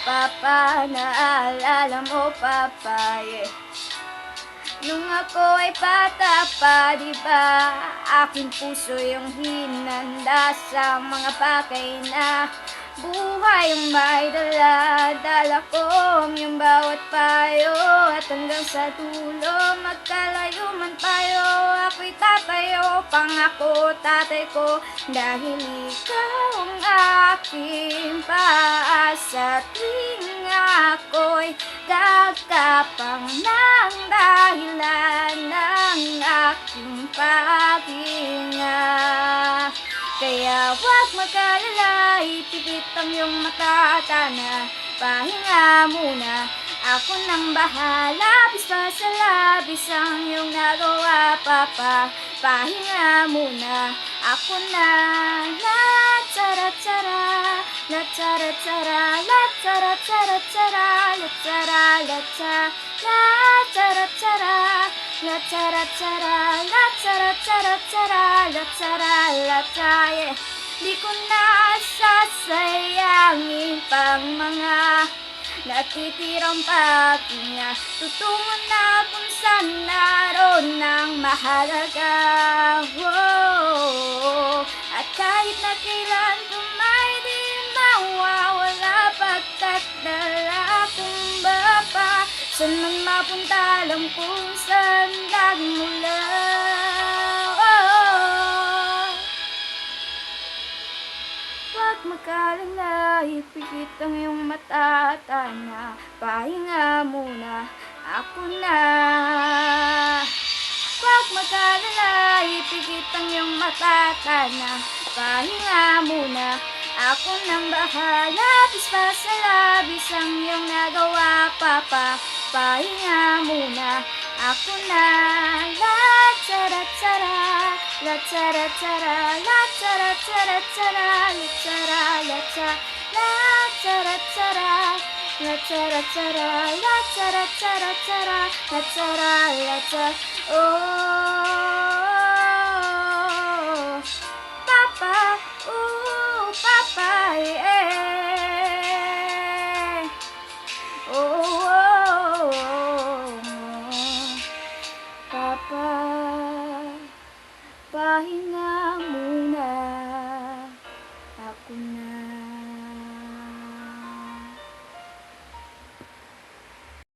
Papa, naalala mo Papa, yeah. Nung ako ay bata pa, diba? Aking puso yung hinanda sa mga bagay na buhay ang may dala-dala ko yung bawat payo. At hanggang sa dulo, magkalayo man tayo, ako'y tatayo, pangako tatay ko. Dahil ikaw ang aking paasa tuwing ako'y gagapang ng dahilan ng aking paghinga. Kaya huwag mag-alala, ipikit ang iyong mata, tana, pahinga muna. Ako nang bahala, labis pa sa labis ang iyong nagawa, Papa. Pahinga muna, ako na. La tsara tsara, la tsara tsara, la tsara tsara tsara, la tsara la tsara, la tsara tsara, la tsara tsara, la tsara tsara tsara, la tsara la tsara, yeah. Di ko na sasayangin pang mga natitirang paghinga. Tutungo na kung saan naroon ng mahalaga. Whoa. At kahit na kailan pa may di mawawala, pagkat dala kong bapa. Saan man mapunta, alam kung saan nagmula. Huwag mag-alala, ipikit ang iyong mata, tana, pahinga muna, ako na. Huwag mag-alala, ipikit ang iyong mata, tana, pahinga muna, ako nang bahala. Labis pa sa labis ang iyong nagawa, Papa. Pahinga muna, ako na. La tsara tsara, la tsara tsara, la tsara tsara tsara, la tsara la tsara, la tsara tsara, la tsara tsara, la tsara tsara tsara, la tsara la tsara. Oh.